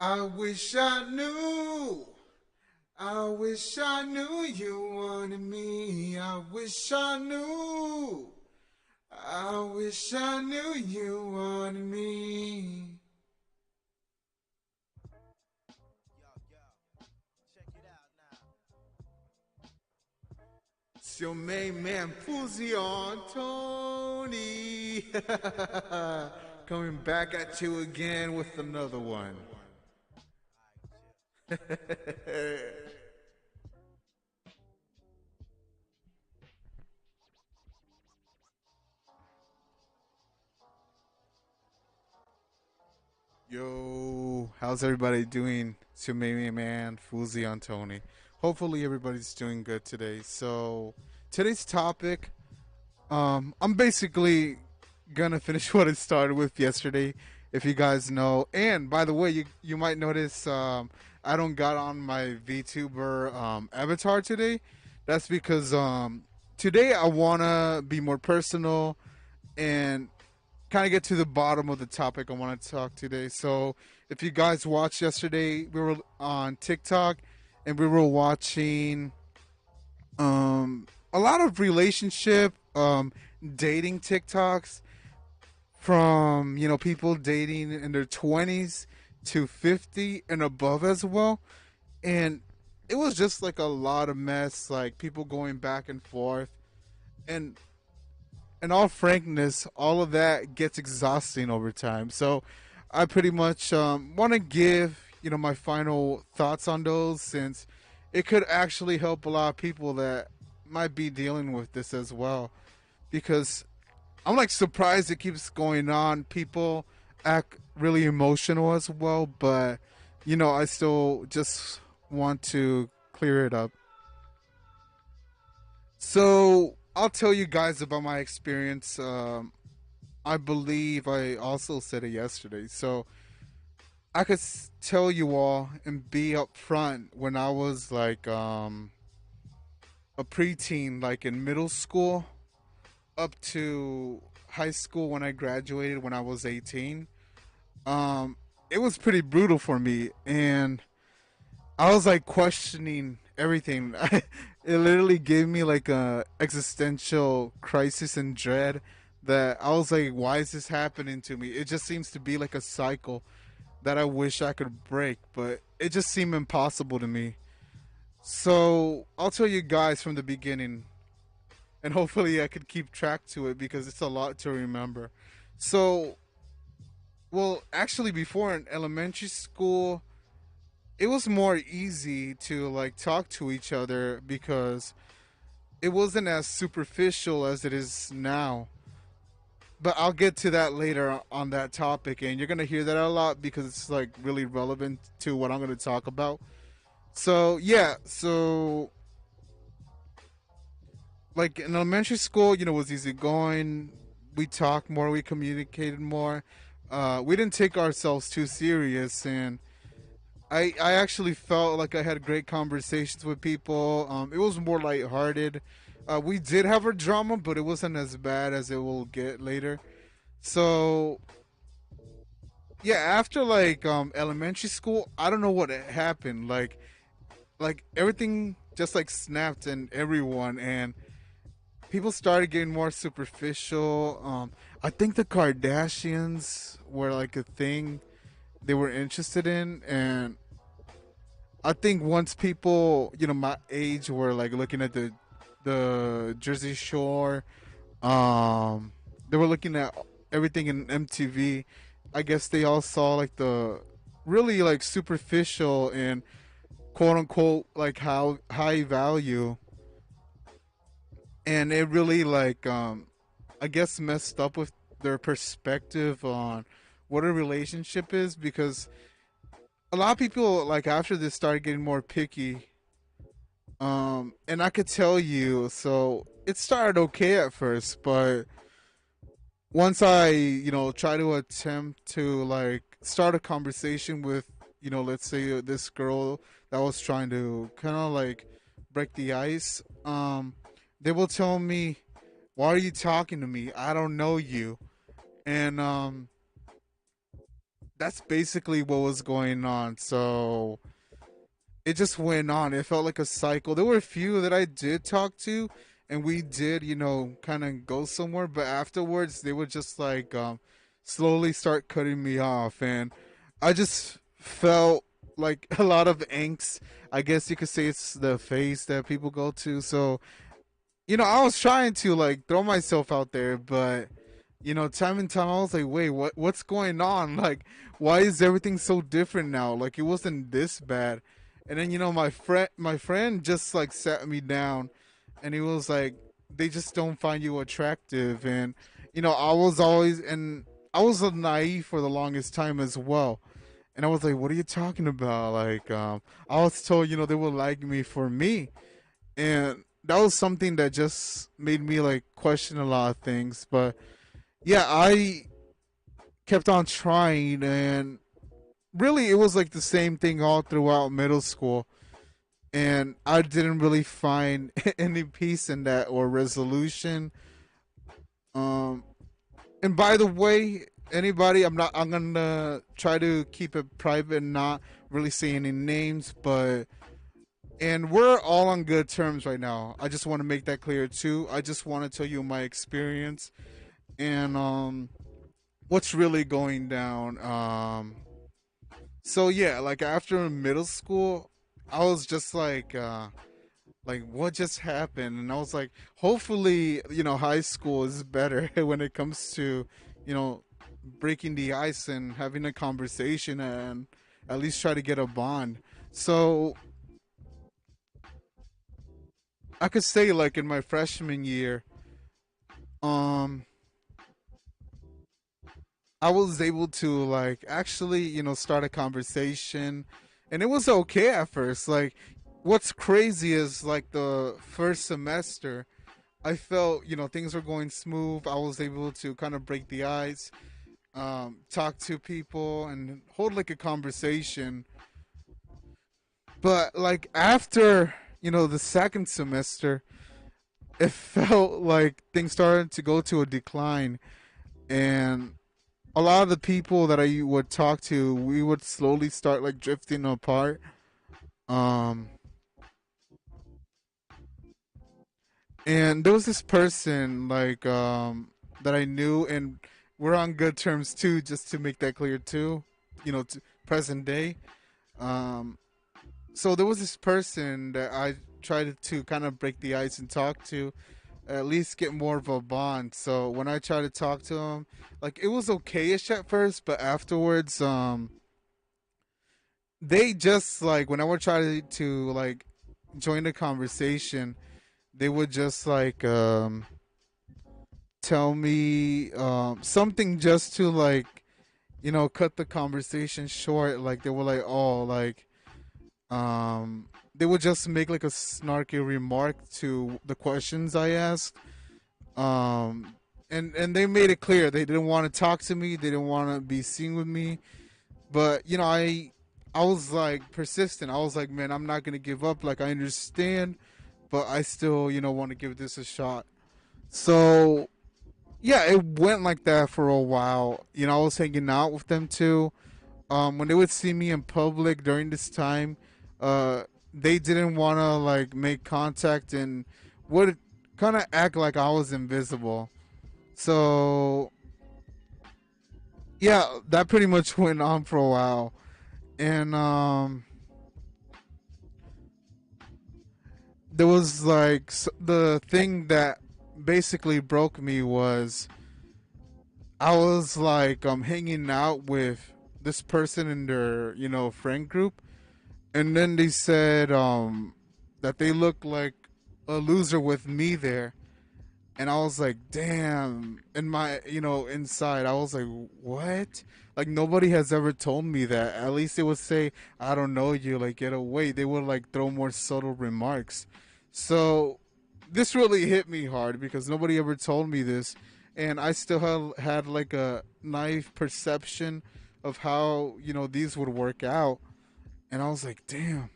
I wish I knew. I wish I knew you wanted me. I wish I knew. I wish I knew you wanted me. It's your main man, Fusion Tony. Coming back at you again with another one. Yo, how's everybody doing? It's your main man, Fusion Tony. Hopefully everybody's doing good today. So today's topic, I'm basically gonna finish what I started with yesterday, if you guys know. And by the way, you might notice I don't got on my VTuber avatar today. That's because today I wanna be more personal and kind of get to the bottom of the topic I want to talk today. So if you guys watched yesterday, we were on TikTok and we were watching a lot of relationship dating TikToks from people dating in their 20s to 50 and above as well. And it was just like a lot of mess, like people going back and forth. And in all frankness, all of that gets exhausting over time. So I pretty much want to give my final thoughts on those, since it could actually help a lot of people that might be dealing with this as well. Because I'm like surprised it keeps going on. People act really emotional as well, but I still just want to clear it up. So I'll tell you guys about my experience. I believe I also said it yesterday. So I could tell you all and be upfront, when I was like a preteen, like in middle school up to high school when I graduated when I was 18. Um, it was pretty brutal for me, and I was like questioning everything. It literally gave me like a existential crisis and dread, that I was like, why is this happening to me? It just seems to be like a cycle that I wish I could break, but it just seemed impossible to me. So I'll tell you guys from the beginning, and hopefully I could keep track to it because it's a lot to remember. So, well, actually, before in elementary school, it was more easy to like talk to each other because it wasn't as superficial as it is now. But I'll get to that later on that topic, and you're gonna hear that a lot because it's like really relevant to what I'm gonna talk about. So yeah, so like in elementary school, it was easy going. We talked more, we communicated more. We didn't take ourselves too serious, and I actually felt like I had great conversations with people. It was more lighthearted. We did have our drama, but it wasn't as bad as it will get later. So yeah, after like elementary school, I don't know what happened. Like everything just like snapped in everyone, and people started getting more superficial. I think the Kardashians were like a thing they were interested in, and I think once people, my age, were like looking at the Jersey Shore, um, they were looking at everything in MTV. I guess they all saw like the really like superficial and quote unquote like how high value, and it really like I guess messed up with their perspective on what a relationship is, because a lot of people like after this started getting more picky. And I could tell you, so it started okay at first, but once I, try to attempt to like start a conversation with, let's say this girl that was trying to kind of like break the ice, they will tell me, "Why are you talking to me? I don't know you." And that's basically what was going on. So it just went on. It felt like a cycle. There were a few that I did talk to, and we did, kind of go somewhere. But afterwards, they would just like slowly start cutting me off, and I just felt like a lot of angst. I guess you could say it's the phase that people go to. So I was trying to like throw myself out there, but time and time I was like, wait, what's going on? Like, why is everything so different now? Like, it wasn't this bad. And then my friend just like sat me down, and he was like, they just don't find you attractive. And I was naive for the longest time as well. And I was like, what are you talking about? Like, I was told, they would like me for me, and that was something that just made me like question a lot of things. But yeah, I kept on trying, and really it was like the same thing all throughout middle school, and I didn't really find any peace in that or resolution. um and by the way, anybody, I'm gonna try to keep it private and not really say any names, but and we're all on good terms right now. I just want to make that clear too. I just want to tell you my experience and what's really going down. So yeah, like after middle school, I was just like what just happened? And I was like, hopefully, high school is better when it comes to, you know, breaking the ice and having a conversation and at least try to get a bond. So I could say like in my freshman year, um, I was able to like actually, start a conversation, and it was okay at first. Like what's crazy is like the first semester, I felt, things were going smooth. I was able to kind of break the ice, talk to people and hold like a conversation. But like after, the second semester, it felt like things started to go to a decline, and a lot of the people that I would talk to, we would slowly start like drifting apart. Um, and there was this person like that I knew, and we're on good terms too. Just to make that clear too, to present day. Um, so there was this person that I tried to kind of break the ice and talk to, at least get more of a bond. So when I tried to talk to him, like it was okayish at first, but afterwards, they just like whenever I tried to like join the conversation, they would just like tell me something just to like cut the conversation short. Like they were like, oh, like they would just make like a snarky remark to the questions I asked. um and they made it clear they didn't want to talk to me, they didn't want to be seen with me. But I was like persistent. I was like, man, I'm not gonna give up. Like I understand, but I still want to give this a shot. So yeah, it went like that for a while. I was hanging out with them too. When they would see me in public during this time, uh, they didn't want to like make contact and would kind of act like I was invisible. So yeah, that pretty much went on for a while, and there was like the thing that basically broke me was I was like hanging out with this person in their friend group, and then they said that they looked like a loser with me there, and I was like, damn. In my inside, I was like, what? Like nobody has ever told me that. At least they would say, I don't know you, like get away. They would like throw more subtle remarks. So this really hit me hard because nobody ever told me this, and I still had like a naive perception of how these would work out, and I was like, damn,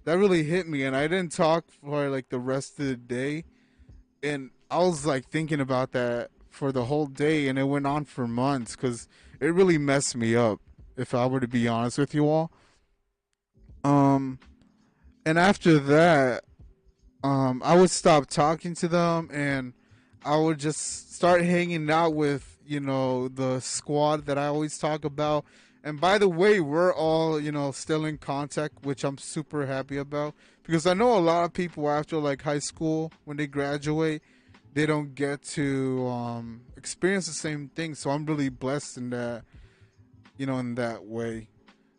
that really hit me. And I didn't talk for like the rest of the day, and I was like thinking about that for the whole day, and it went on for months because it really messed me up. if I were to be honest with you all. Um, and after that, I would stop talking to them, and I would just start hanging out with, the squad that I always talk about. And by the way, we're all, still in contact, which I'm super happy about, because I know a lot of people after like high school, when they graduate, they don't get to experience the same thing. So I'm really blessed in that, in that way.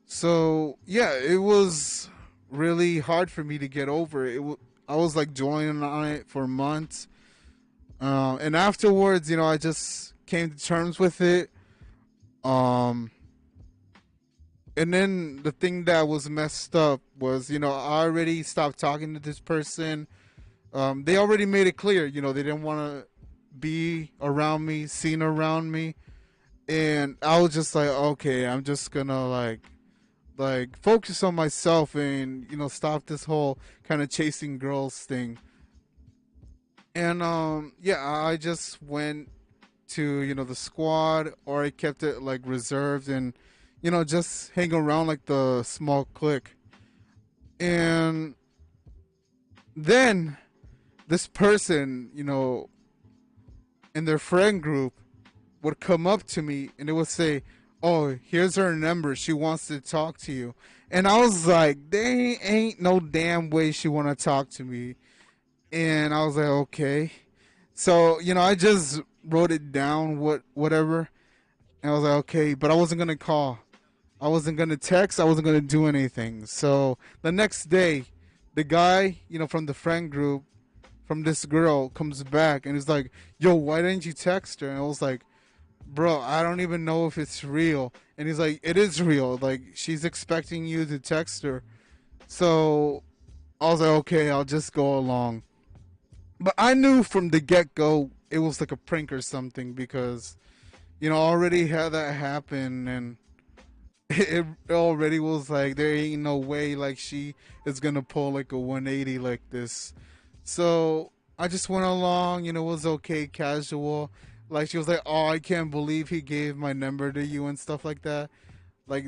So yeah, it was really hard for me to get over it. I was like dwelling on it for months, and afterwards, I just came to terms with it. Um, and then the thing that was messed up was, I already stopped talking to this person. They already made it clear, they didn't want to be around me, seen around me, and I was just like, okay, I'm just gonna like focus on myself and stop this whole kind of chasing girls thing. And yeah, I just went to the squad, or I kept it like reserved, and just hang around like the small clique. And then this person, in their friend group, would come up to me and it would say, "Oh, here's her number. She wants to talk to you." And I was like, "They ain't no damn way she want to talk to me." And I was like, "Okay." So I just wrote it down, whatever. And I was like, "Okay," but I wasn't gonna call. I wasn't gonna text. I wasn't gonna do anything. So the next day, the guy, from the friend group, from this girl, comes back and he's like, "Yo, why didn't you text her?" And I was like, "Bro, I don't even know if it's real." And he's like, "It is real. Like, she's expecting you to text her." So I was like, "Okay, I'll just go along." But I knew from the get go it was like a prank or something, because I already had that happen, and it already was like there ain't no way like she is gonna pull like a 180 like this. So I just went along, it was okay, casual. Like she was like, "Oh, I can't believe he gave my number to you," and stuff like that. Like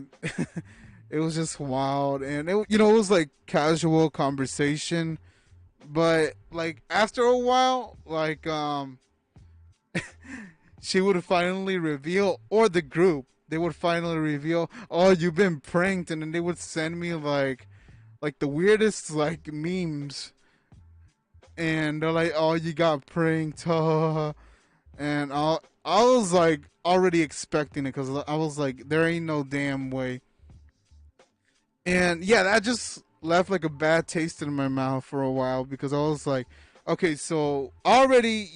it was just wild, and it was like casual conversation. But like after a while, like she would finally reveal, or the group, they would finally reveal, "Oh, you've been pranked," and then they would send me like the weirdest like memes, and they're like, "Oh, you got pranked," and I was like already expecting it, because I was like, there ain't no damn way. And yeah, that just left like a bad taste in my mouth for a while, because I was like, okay, so already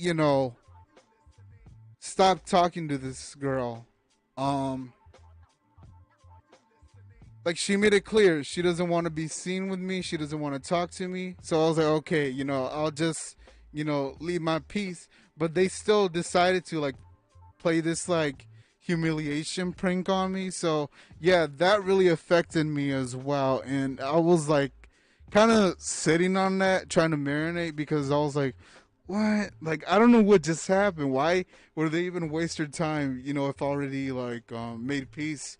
stop talking to this girl. Um, like she made it clear she doesn't want to be seen with me. She doesn't want to talk to me. So I was like, okay, I'll just leave my peace. But they still decided to like play this like humiliation prank on me. So yeah, that really affected me as well. And I was like kind of sitting on that, trying to marinate, because I was like, what? Like I don't know what just happened. Why would they even waste their time? If already like made peace.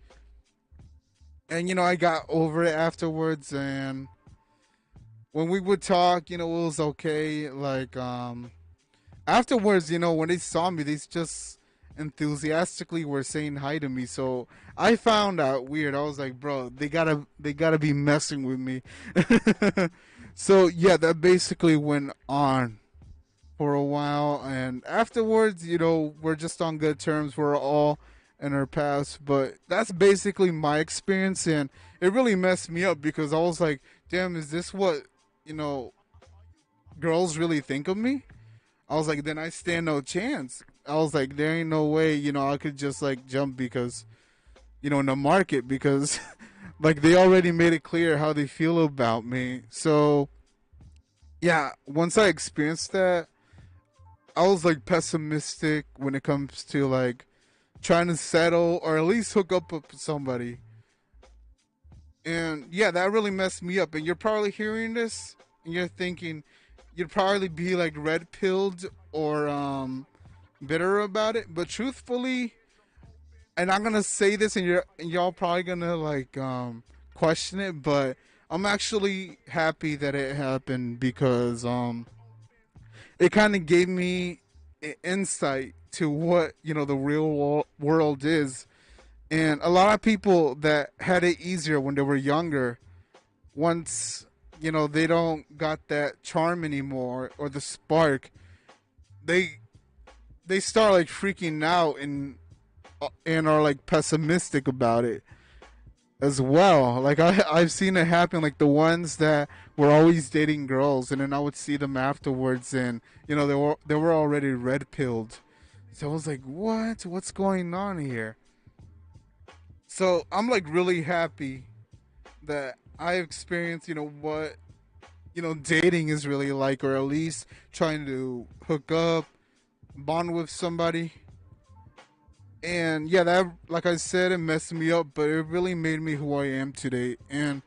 And I got over it afterwards. And when we would talk, it was okay. Like afterwards, when they saw me, they just enthusiastically were saying hi to me. So I found out weird. I was like, bro, they gotta be messing with me. So yeah, that basically went on for a while, and afterwards, we're just on good terms. We're all in our past, but that's basically my experience, and it really messed me up, because I was like, damn, is this what you know girls really think of me? I was like, then I stand no chance. I was like, there ain't no way, I could just like jump, because, in the market, because like they already made it clear how they feel about me. So yeah, once I experienced that, I was like pessimistic when it comes to like trying to settle or at least hook up with somebody. And yeah, that really messed me up. And you're probably hearing this and you're thinking you'd probably be like red pilled or bitter about it. But truthfully, and I'm gonna say this, and y'all probably gonna like question it, but I'm actually happy that it happened because it kind of gave me insight to what the real world is, and a lot of people that had it easier when they were younger, once they don't got that charm anymore or the spark, they they start like freaking out and are like pessimistic about it as well. Like I've seen it happen. Like the ones that were always dating girls, and then I would see them afterwards, and they were already red pilled. So I was like, what? What's going on here? So I'm like really happy that I experienced what dating is really like, or at least trying to hook up, bond with somebody. And yeah, that, like I said, it messed me up, but it really made me who I am today. And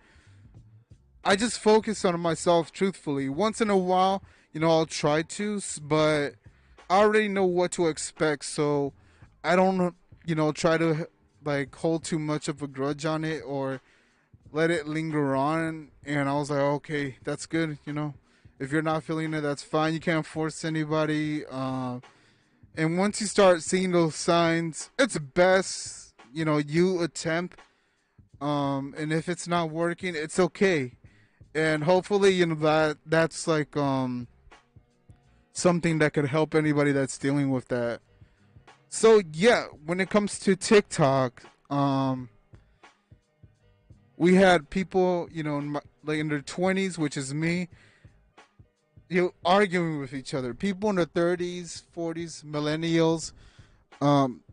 I just focus on myself truthfully. Once in a while, I'll try to, but I already know what to expect, so I don't, try to like hold too much of a grudge on it or let it linger on. And I was like, okay, that's good. If you're not feeling it, that's fine. You can't force anybody. And once you start seeing those signs, it's best, you attempt. And if it's not working, it's okay. And hopefully, that's like something that could help anybody that's dealing with that. So yeah, when it comes to TikTok, we had people, like in their 20s, which is me, arguing with each other. People in their 30s, 40s, millennials,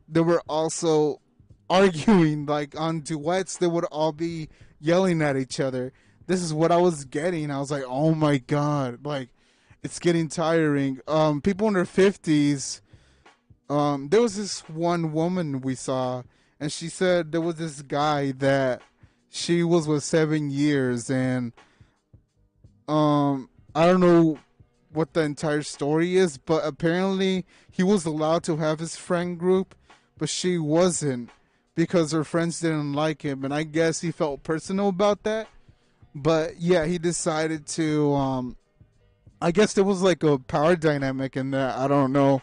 they were also arguing like on duets. They would all be yelling at each other. This is what I was getting. I was like, oh my god, like it's getting tiring. People in their 50s. There was this one woman we saw, and she said there was this guy that she was with 7 years, and I don't know what the entire story is, but apparently he was allowed to have his friend group, but she wasn't because her friends didn't like him, and I guess he felt personal about that. But yeah, he decided to. I guess there was like a power dynamic in that. I don't know.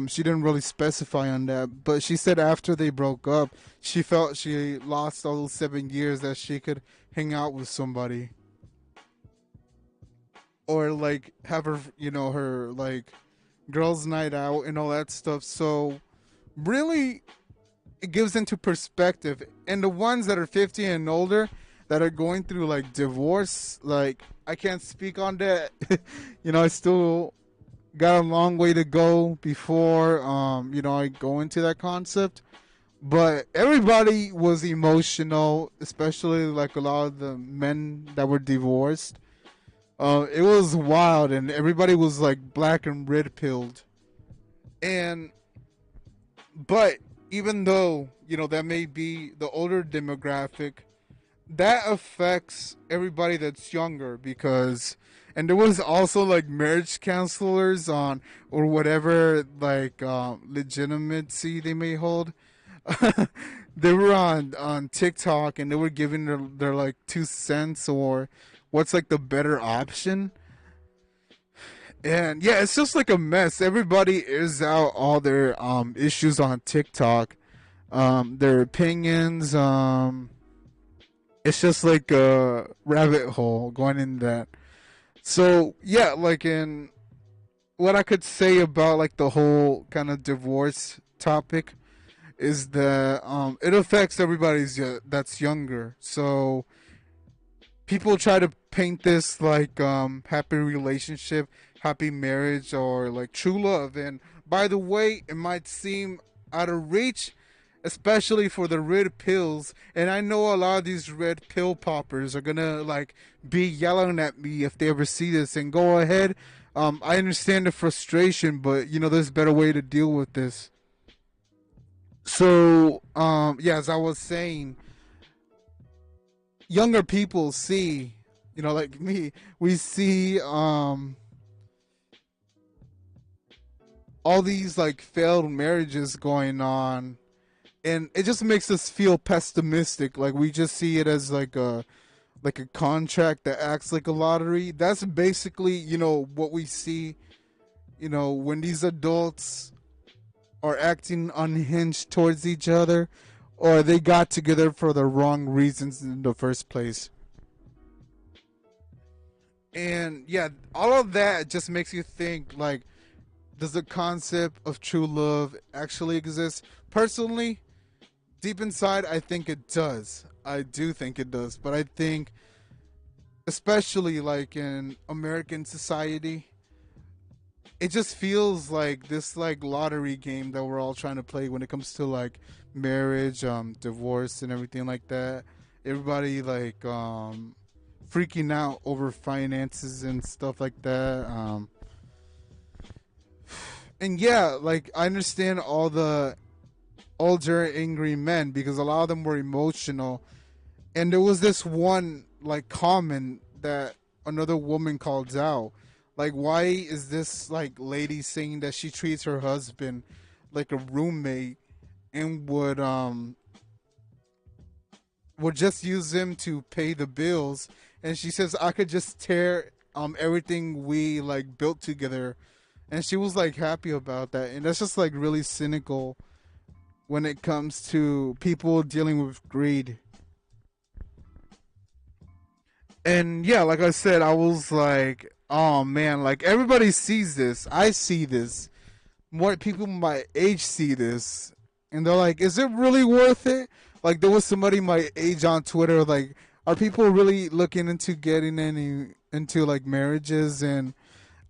She didn't really specify on that, but she said after they broke up, she felt she lost all those 7 years that she could hang out with somebody or like have her, her like girls' night out and all that stuff. So really, it gives into perspective. And the ones that are 50 and older that are going through like divorce, like I can't speak on that. I still got a long way to go before I go into that concept. But everybody was emotional, especially like a lot of the men that were divorced. It was wild, and everybody was like black and red pilled. And but even though that may be the older demographic, that affects everybody that's younger because, and there was also like marriage counselors on or whatever like legitimacy they may hold. They were on TikTok, and they were giving their like 2 cents or what's like the better option. And yeah, it's just like a mess. Everybody airs out all their issues on TikTok, their opinions. It's just like a rabbit hole going in that. So yeah, like in what I could say about like the whole kind of divorce topic is that it affects everybody's that's younger. So people try to paint this like happy relationship, happy marriage, or like true love. And by the way, it might seem out of reach, especially for the red pills. And I know a lot of these red pill poppers are gonna like be yelling at me if they ever see this. And go ahead. I understand the frustration, but there's a better way to deal with this. So, yeah, as I was saying, younger people see, like me, we see all these like failed marriages going on, and it just makes us feel pessimistic. Like we just see it as like a contract that acts like a lottery. That's basically, what we see, when these adults are acting unhinged towards each other, or they got together for the wrong reasons in the first place. And yeah, all of that just makes you think, like, does the concept of true love actually exist? Personally, deep inside, I think it does. I do think it does. But I think, especially like in American society, it just feels like this like lottery game that we're all trying to play when it comes to like marriage, divorce, and everything like that. Everybody like freaking out over finances and stuff like that. And yeah, like I understand all the older angry men because a lot of them were emotional. And there was this one like comment that another woman called out. Like, why is this like lady saying that she treats her husband like a roommate and would just use him to pay the bills? And she says I could just tear everything we like built together, and she was like happy about that. And that's just like really cynical when it comes to people dealing with greed. And yeah, like I said, I was like, oh man, like everybody sees this. I see this. More people my age see this. And they're like, is it really worth it? Like there was somebody my age on Twitter, like, are people really looking into getting any into like marriages? And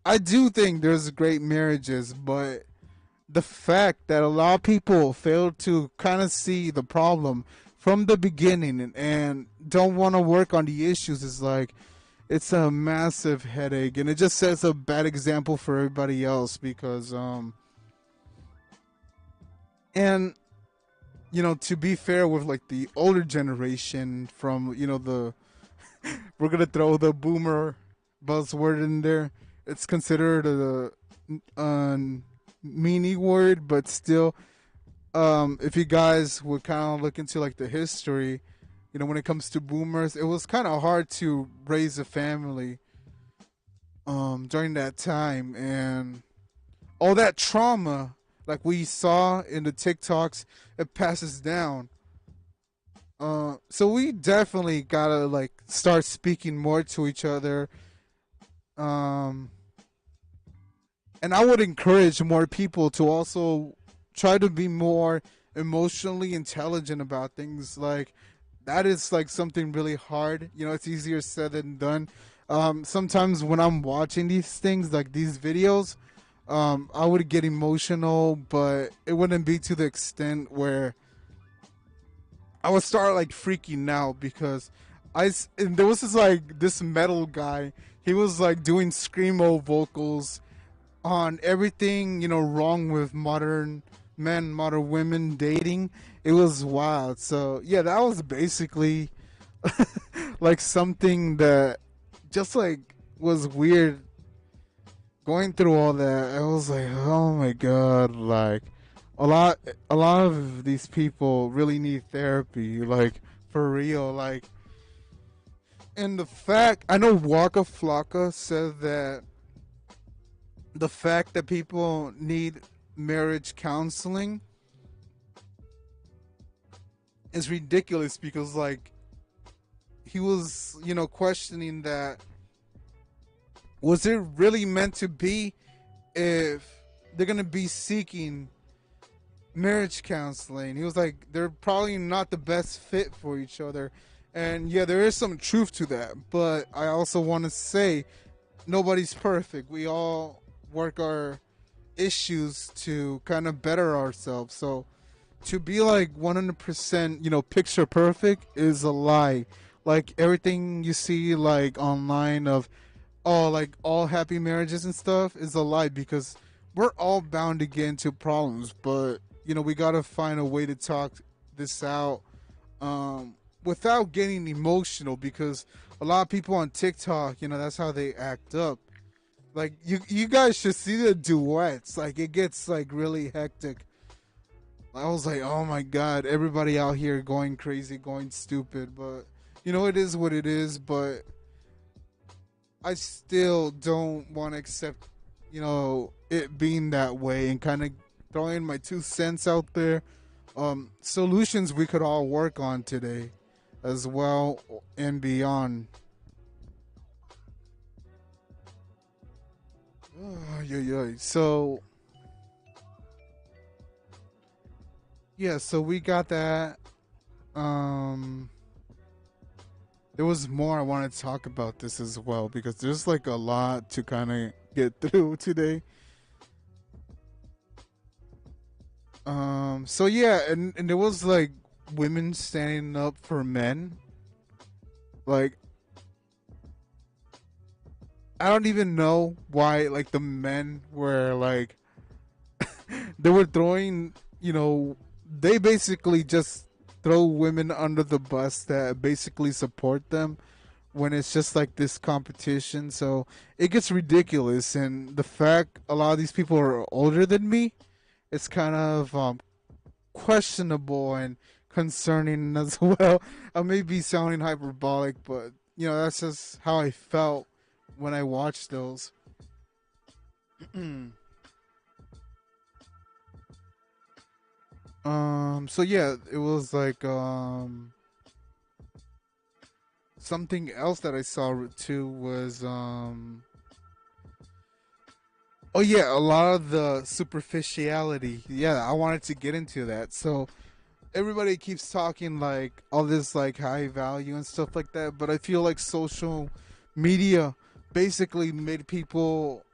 I do think there's great marriages, but the fact that a lot of people fail to kind of see the problem from the beginning and don't want to work on the issues is like it's a massive headache, and it just sets a bad example for everybody else because and to be fair with like the older generation from the we're gonna throw the boomer buzzword in there. It's considered a meanie word, but still, if you guys would kind of look into like the history, when it comes to boomers, it was kind of hard to raise a family during that time, and all that trauma, like we saw in the TikToks, it passes down. So we definitely gotta like start speaking more to each other. Um, and I would encourage more people to also try to be more emotionally intelligent about things. Like that is like something really hard. It's easier said than done. Sometimes when I'm watching these things, like these videos, I would get emotional, but it wouldn't be to the extent where I would start like freaking out because and there was this metal guy. He was like doing screamo vocals on everything wrong with modern men, modern women dating. It was wild. So yeah, that was basically like something that just like was weird going through all that. I was like, oh my god, like a lot a lot of these people really need therapy, like for real. Like, and the fact, I know Waka Flocka said that the fact that people need marriage counseling is ridiculous because like he was questioning that, was it really meant to be if they're gonna be seeking marriage counseling? He was like, they're probably not the best fit for each other. And yeah, there is some truth to that, but I also want to say nobody's perfect. We all work our issues to kind of better ourselves. So to be like 100%, picture perfect is a lie. Like everything you see like online of like all happy marriages and stuff is a lie because we're all bound to get into problems, but we got to find a way to talk this out without getting emotional because a lot of people on TikTok, that's how they act up. Like you guys should see the duets. Like it gets like really hectic. I was like, oh my god, everybody out here going crazy, going stupid. But it is what it is. But I still don't want to accept, it being that way, and kind of throwing my 2 cents out there. Solutions we could all work on today, as well and beyond. Yeah, yeah. So yeah, so we got that. Um, there was more I wanted to talk about this as well because there's like a lot to kind of get through today. So yeah, and there was like women standing up for men. Like I don't even know why like the men were like they were throwing, they basically just throw women under the bus that basically support them when it's just like this competition. So it gets ridiculous, and the fact a lot of these people are older than me, it's kind of questionable and concerning as well. I may be sounding hyperbolic, but that's just how I felt when I watched those. So yeah, it was like something else that I saw too was oh yeah, a lot of the superficiality. Yeah, I wanted to get into that. So everybody keeps talking like all this like high value and stuff like that, but I feel like social media basically made people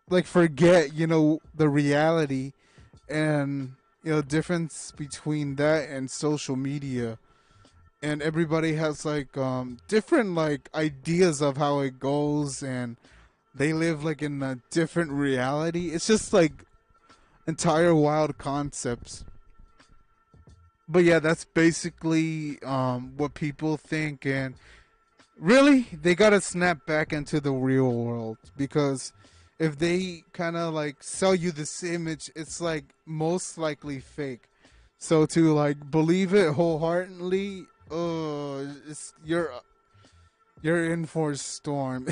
like forget, the reality, and difference between that and social media. And everybody has like different like ideas of how it goes, and they live like in a different reality. It's just like entire wild concepts. But yeah, that's basically what people think, and really they gotta snap back into the real world, because if they kind of like sell you this image, it's like most likely fake. So to like believe it wholeheartedly, you're in for a storm.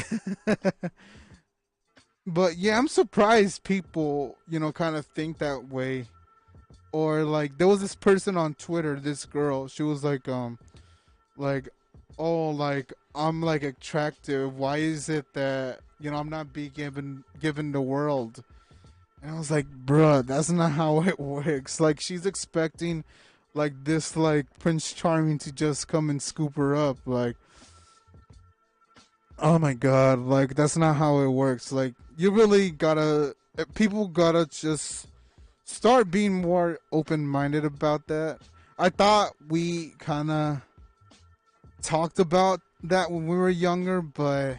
But yeah, I'm surprised people kind of think that way. Or like there was this person on Twitter, this girl, she was like, oh, like I'm like attractive, why is it that I'm not being given the world? And I was like, bruh, that's not how it works. Like she's expecting like this like Prince Charming to just come and scoop her up. Like, oh my god, like that's not how it works. Like you really gotta, people gotta just start being more open minded about that. I thought we kind of talked about that when we were younger, but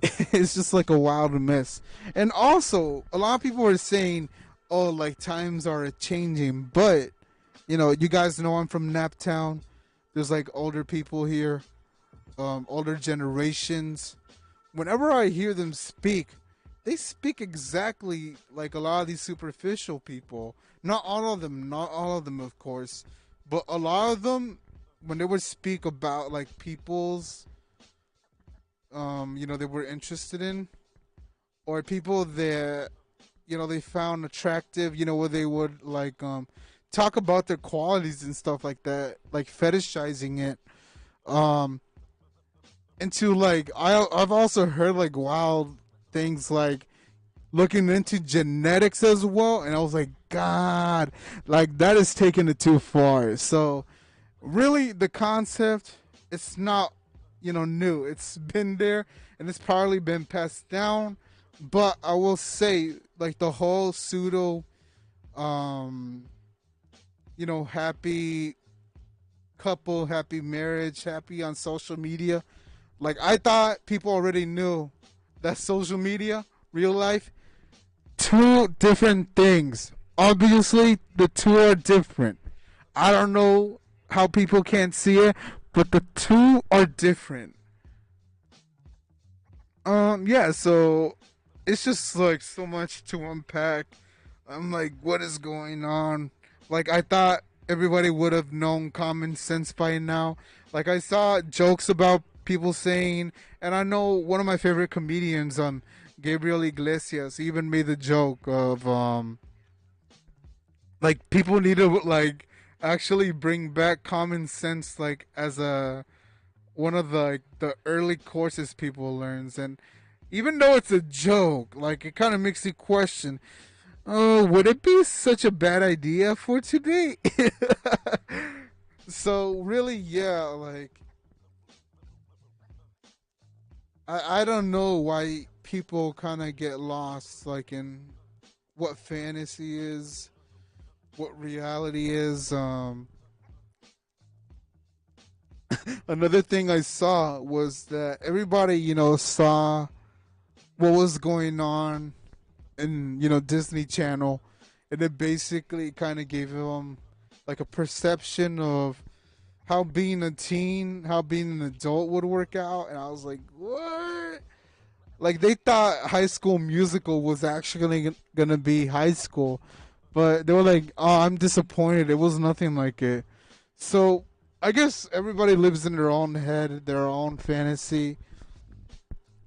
it's just like a wild mess. And also, a lot of people are saying, "Oh, like times are changing," but you guys know I'm from Naptown. There's like older people here, older generations. Whenever I hear them speak, they speak exactly like a lot of these superficial people. Not all of them, of course, but a lot of them, when they would speak about like people's, they were interested in, or people that they found attractive, where they would like talk about their qualities and stuff like that, like fetishizing it. Um, into like I've also heard like wild things like looking into genetics as well, and I was like, God, like that is taking it too far. So really, the concept, it's not new. It's been there, and it's probably been passed down. But I will say, like the whole pseudo, um, happy couple, happy marriage, happy on social media. Like I thought people already knew that social media, real life, two different things. Obviously, the two are different. I don't know how people can't see it, but the two are different. Yeah, so it's just like so much to unpack. I'm like, what is going on? Like I thought everybody would have known common sense by now. Like I saw jokes about people saying, and I know one of my favorite comedians, Gabriel Iglesias, even made the joke of like people need to like actually bring back common sense like as a one of the like, the early courses people learns. And even though it's a joke, like it kind of makes you question, oh, would it be such a bad idea for today? So really, yeah, like I don't know why people kind of get lost like in what fantasy is, what reality is. Another thing I saw was that everybody, saw what was going on in, Disney Channel, and it basically kind of gave them like a perception of how being a teen, how being an adult would work out, and I was like, what? Like they thought High School Musical was actually gonna be high school, but they were like, "Oh, I'm disappointed. It was nothing like it." So I guess everybody lives in their own head, their own fantasy,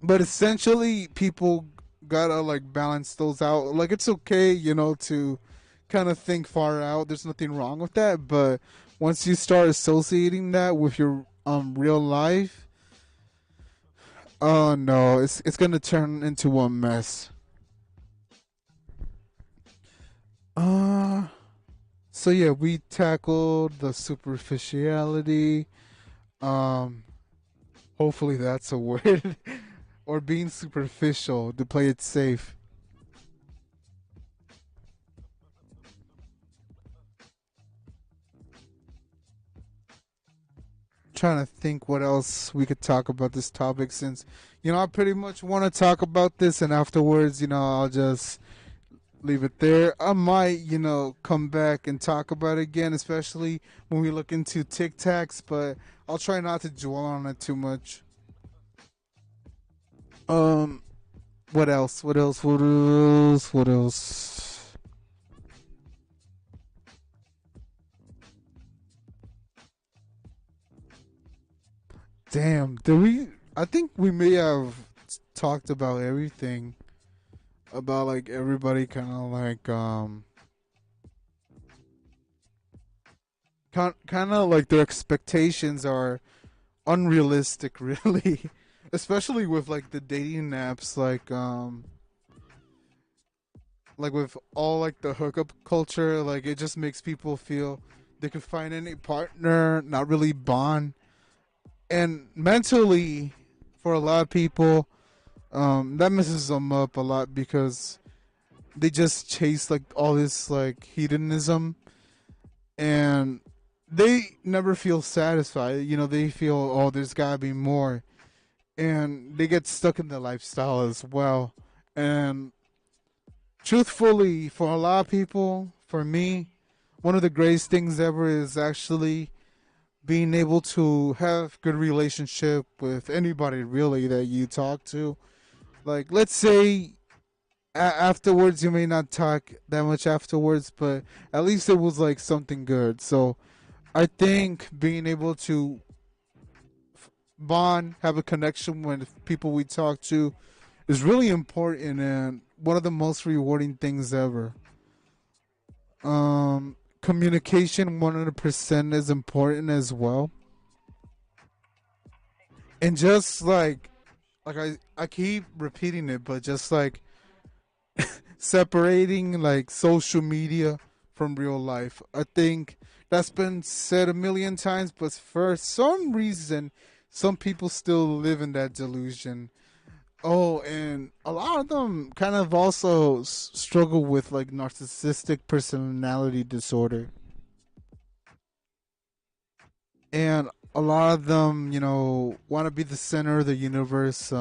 but essentially, people gotta like balance those out. Like it's okay, to kind of think far out. There's nothing wrong with that, but once you start associating that with your real life, oh no, it's gonna turn into a mess. Uh so yeah, we tackled the superficiality. Um Hopefully that's a word. Or being superficial to play it safe. Trying to think what else we could talk about this topic, since I pretty much want to talk about this, and afterwards, I'll just leave it there. I might, come back and talk about it again, especially when we look into Tic Tacs, but I'll try not to dwell on it too much. Um, what else? What else? What else? What else? Damn, did we? I think we may have talked about everything. About like everybody kind of like kind of like their expectations are unrealistic, really. Especially with like the dating apps, like with all like the hookup culture, like it just makes people feel they could find any partner, not really bond. And mentally, for a lot of people, that messes them up a lot because they just chase like all this like hedonism, and they never feel satisfied. They feel, oh, there's gotta be more, and they get stuck in the lifestyle as well. And truthfully, for a lot of people, for me, one of the greatest things ever is actually being able to have good relationship with anybody really that you talk to. Like, let's say afterwards you may not talk that much afterwards, but at least it was like something good. So I think being able to bond, have a connection with people we talk to is really important and one of the most rewarding things ever. Communication 100% is important as well. And just like I keep repeating it, but just like separating like social media from real life. I think that's been said a million times, but for some reason some people still live in that delusion. Oh, and a lot of them kind of also struggle with like narcissistic personality disorder. And a lot of them, want to be the center of the universe.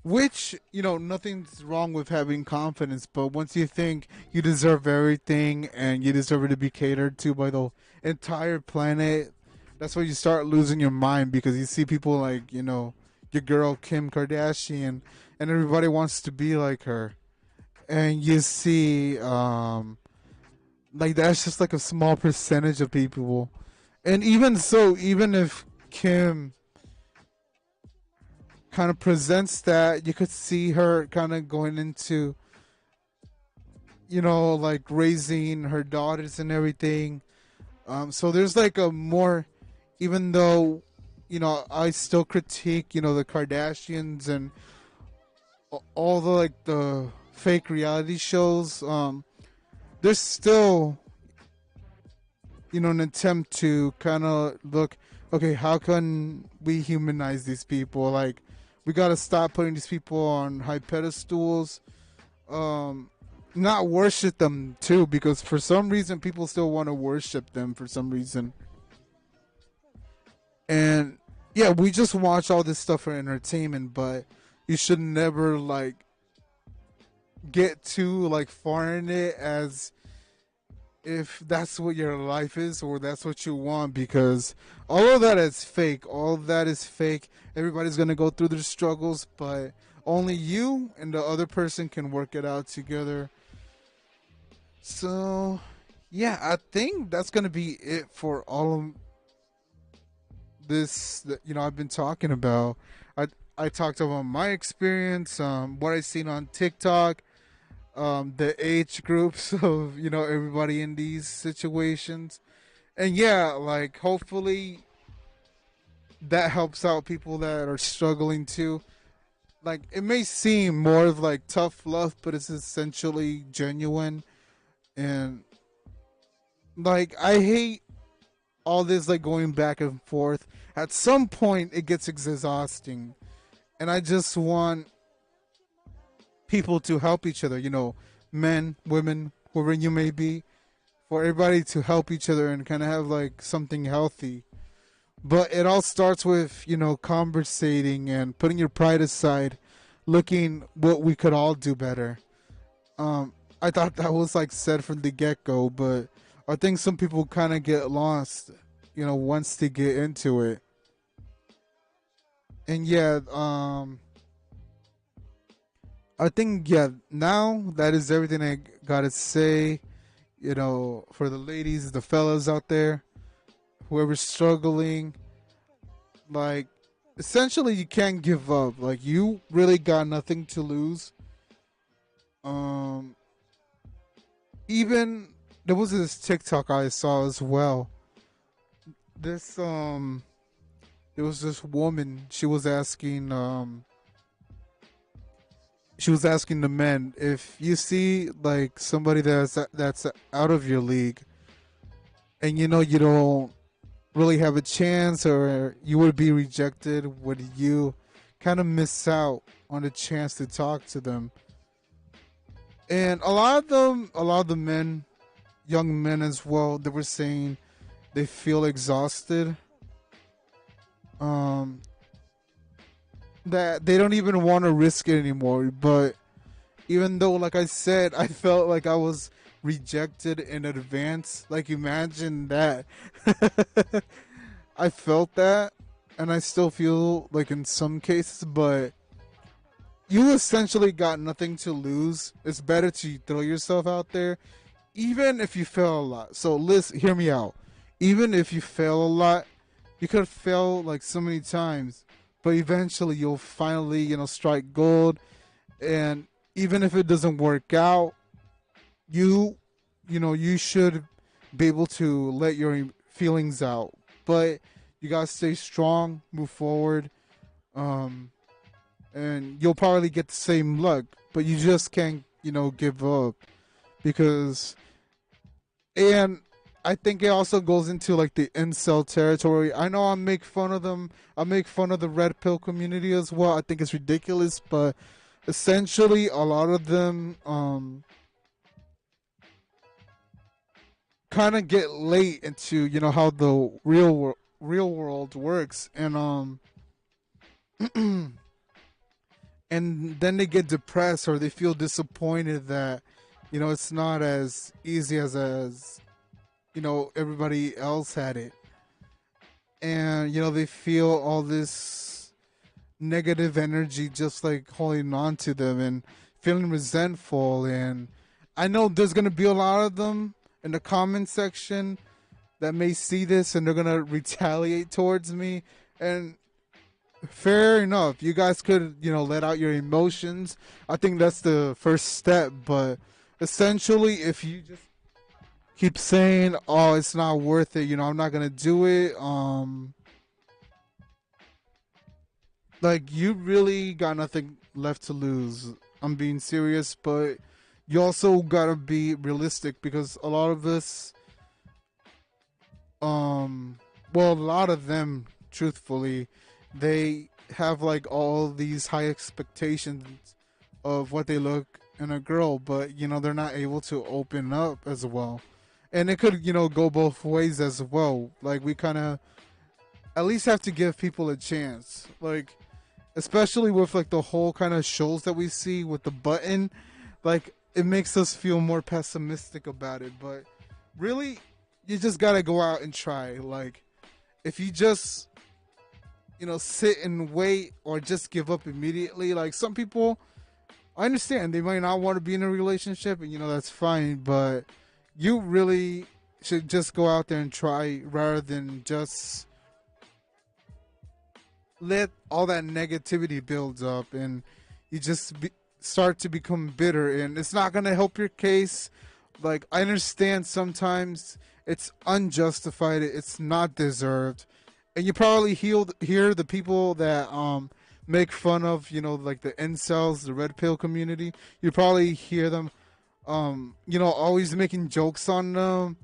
Which, nothing's wrong with having confidence, but once you think you deserve everything and you deserve it to be catered to by the entire planet, that's when you start losing your mind because you see people like, your girl Kim Kardashian, and everybody wants to be like her. And you see Like that's just like a small percentage of people. And even so, even if Kim kind of presents that, you could see her kind of going into, like raising her daughters and everything. So there's like a more, even though, I still critique, the Kardashians and all the like the fake reality shows. There's still, an attempt to kind of look, okay, how can we humanize these people? Like, we got to stop putting these people on high pedestals. Um, Not worship them too, because for some reason people still want to worship them for some reason. And yeah, we just watch all this stuff for entertainment, but you should never like get too like far in it as if that's what your life is or that's what you want, because all of that is fake. All of that is fake. Everybody's going to go through their struggles, but only you and the other person can work it out together. So yeah, I think that's going to be it for all of this that I've been talking about. I talked about my experience, what I seen on TikTok, the age groups of everybody in these situations, and yeah, like hopefully that helps out people that are struggling too. Like it may seem more of like tough love, but it's essentially genuine. And like I hate all this like going back and forth. At some point it gets exhausting, and I just want people to help each other, men, women, whoever you may be, for everybody to help each other and kind of have like something healthy. But it all starts with, conversating and putting your pride aside, looking what we could all do better. I thought that was like said from the get go, but I think some people kind of get lost, once they get into it. And yeah, I think yeah, now that is everything I gotta say. For the ladies, the fellas out there, whoever's struggling, like essentially you can't give up. Like you really got nothing to lose. Um, Even there was this TikTok I saw as well. This there was this woman. She was asking the men, if you see like somebody that's out of your league, and you don't really have a chance, or you would be rejected, would you kind of miss out on the chance to talk to them? And a lot of the men, young men as well, they were saying they feel exhausted, um that they don't even want to risk it anymore. But even though, like I said, I felt like I was rejected in advance, like imagine that. I felt that, and I still feel like in some cases, but you essentially got nothing to lose. It's better to throw yourself out there, even if you fail a lot. So listen, hear me out. Even if you fail a lot, you could fail like so many times, but eventually you'll finally, strike gold. And even if it doesn't work out, you, you should be able to let your feelings out. But you gotta stay strong, move forward, um, and you'll probably get the same luck. But you just can't, give up, because and I think it also goes into like the incel territory. I know I make fun of them. I make fun of the red pill community as well. I think it's ridiculous, but essentially a lot of them kind of get late into how the real world works, and then they get depressed or they feel disappointed that it's not as easy as everybody else had it, and they feel all this negative energy just like holding on to them and feeling resentful. And I know there's gonna be a lot of them, in the comment section that may see this and they're gonna retaliate towards me. And fair enough, you guys could, let out your emotions. I think that's the first step. But essentially, if you just keep saying, "Oh, it's not worth it," I'm not gonna do it. Like you really got nothing left to lose. I'm being serious, but you also gotta be realistic because a lot of us, well, a lot of them, truthfully, they have like all these high expectations of what they look in a girl, but they're not able to open up as well. And it could, go both ways as well. Like we kind of at least have to give people a chance. Like especially with like the whole kind of shows that we see with the button, like it makes us feel more pessimistic about it. But really, you just gotta go out and try. Like if you just sit and wait or just give up immediately, like some people, I understand they might not want to be in a relationship, and that's fine. But you really should just go out there and try rather than just let all that negativity builds up and you just start to become bitter, and it's not going to help your case. Like I understand sometimes it's unjustified, it's not deserved, and you probably hear the people that make fun of like the incels, the red pill community. You probably hear them always making jokes on them,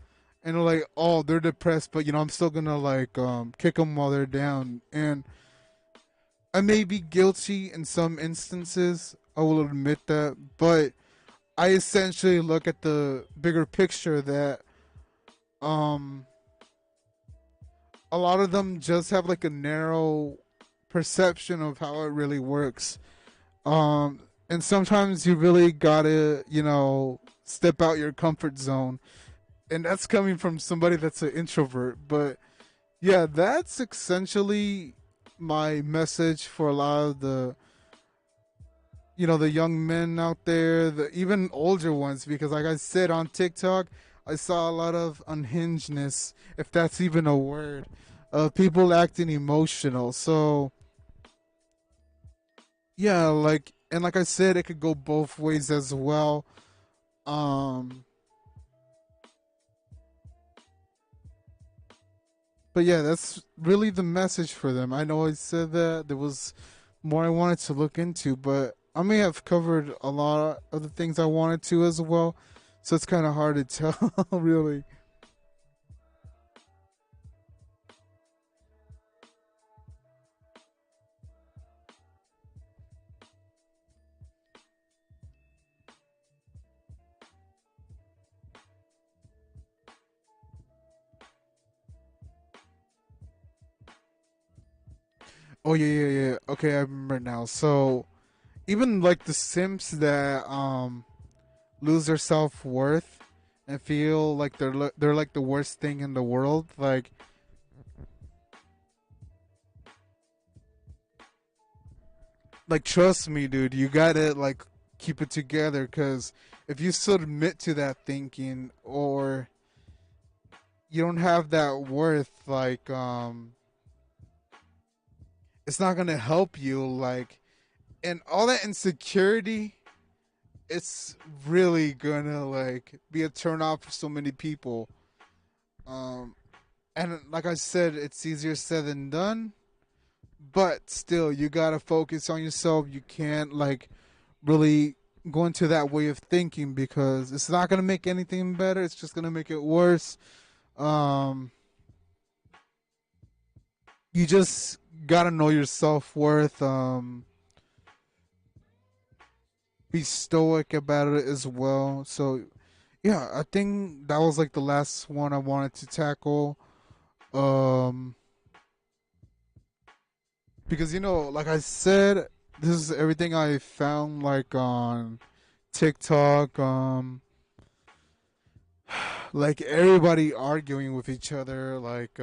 and they're like, oh, they're depressed, but I'm still gonna like kick them while they're down. And I may be guilty in some instances. I will admit that, but I essentially look at the bigger picture that um a lot of them just have like a narrow perception of how it really works. And sometimes you really gotta, step out your comfort zone. And that's coming from somebody that's an introvert. But yeah, that's essentially my message for a lot of the young men out there, the even older ones, because like I said on TikTok, I saw a lot of unhingedness, if that's even a word, of people acting emotional. So yeah, like, and like I said, it could go both ways as well. Um, but yeah, that's really the message for them. I know I said that there was more I wanted to look into, but I may have covered a lot of the things I wanted to as well. So it's kind of hard to tell, really. Oh yeah, yeah, yeah. Okay, I remember now. So even like the simps that lose their self worth and feel like they're like the worst thing in the world. Like trust me, dude. You gotta like keep it together because if you submit to that thinking or you don't have that worth, like it's not gonna help you. Like and all that insecurity, it's really gonna like be a turn off for so many people. Um, and like I said, it's easier said than done. But still, you gotta focus on yourself. You can't like really go into that way of thinking because it's not gonna make anything better. It's just gonna make it worse. Um, you just gotta know your self worth. Be stoic about it as well. So yeah, I think that was like the last one I wanted to tackle. Um, because like I said, this is everything I found like on TikTok. Like everybody arguing with each other. Like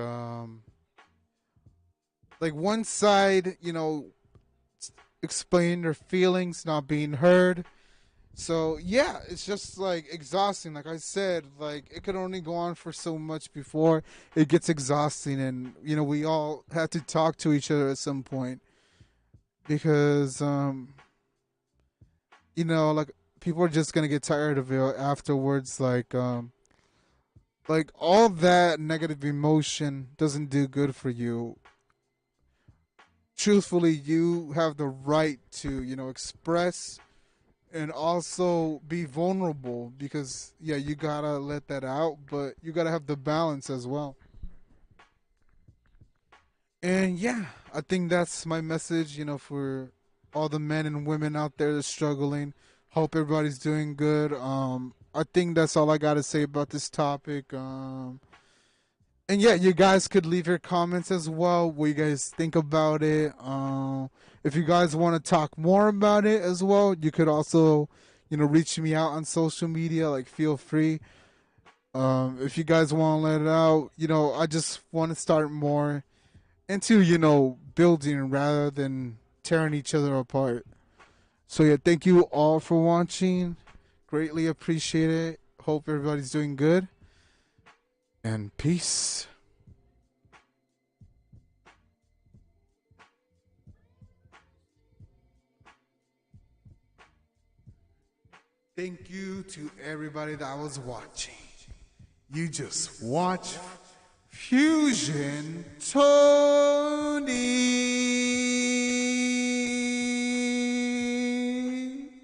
one side, explaining their feelings, not being heard, So yeah, it's just like exhausting. Like I said, like it could only go on for so much before it gets exhausting, and we all have to talk to each other at some point because like people are just gonna get tired of it afterwards. Like all that negative emotion doesn't do good for you. Truthfully, you have the right to express and also be vulnerable because yeah, you gotta let that out, but you gotta have the balance as well. And yeah, I think that's my message, for all the men and women out there that's struggling. Hope everybody's doing good. I think that's all I gotta say about this topic. And yeah, you guys could leave your comments as well. What you guys think about it? If you guys want to talk more about it as well, you could also, reach me out on social media. Like, feel free. If you guys want to let it out, I just want to start more into, building rather than tearing each other apart. So yeah, thank you all for watching. Greatly appreciate it. Hope everybody's doing good. And peace. Thank you to everybody that was watching. You just watch Fusion Tony.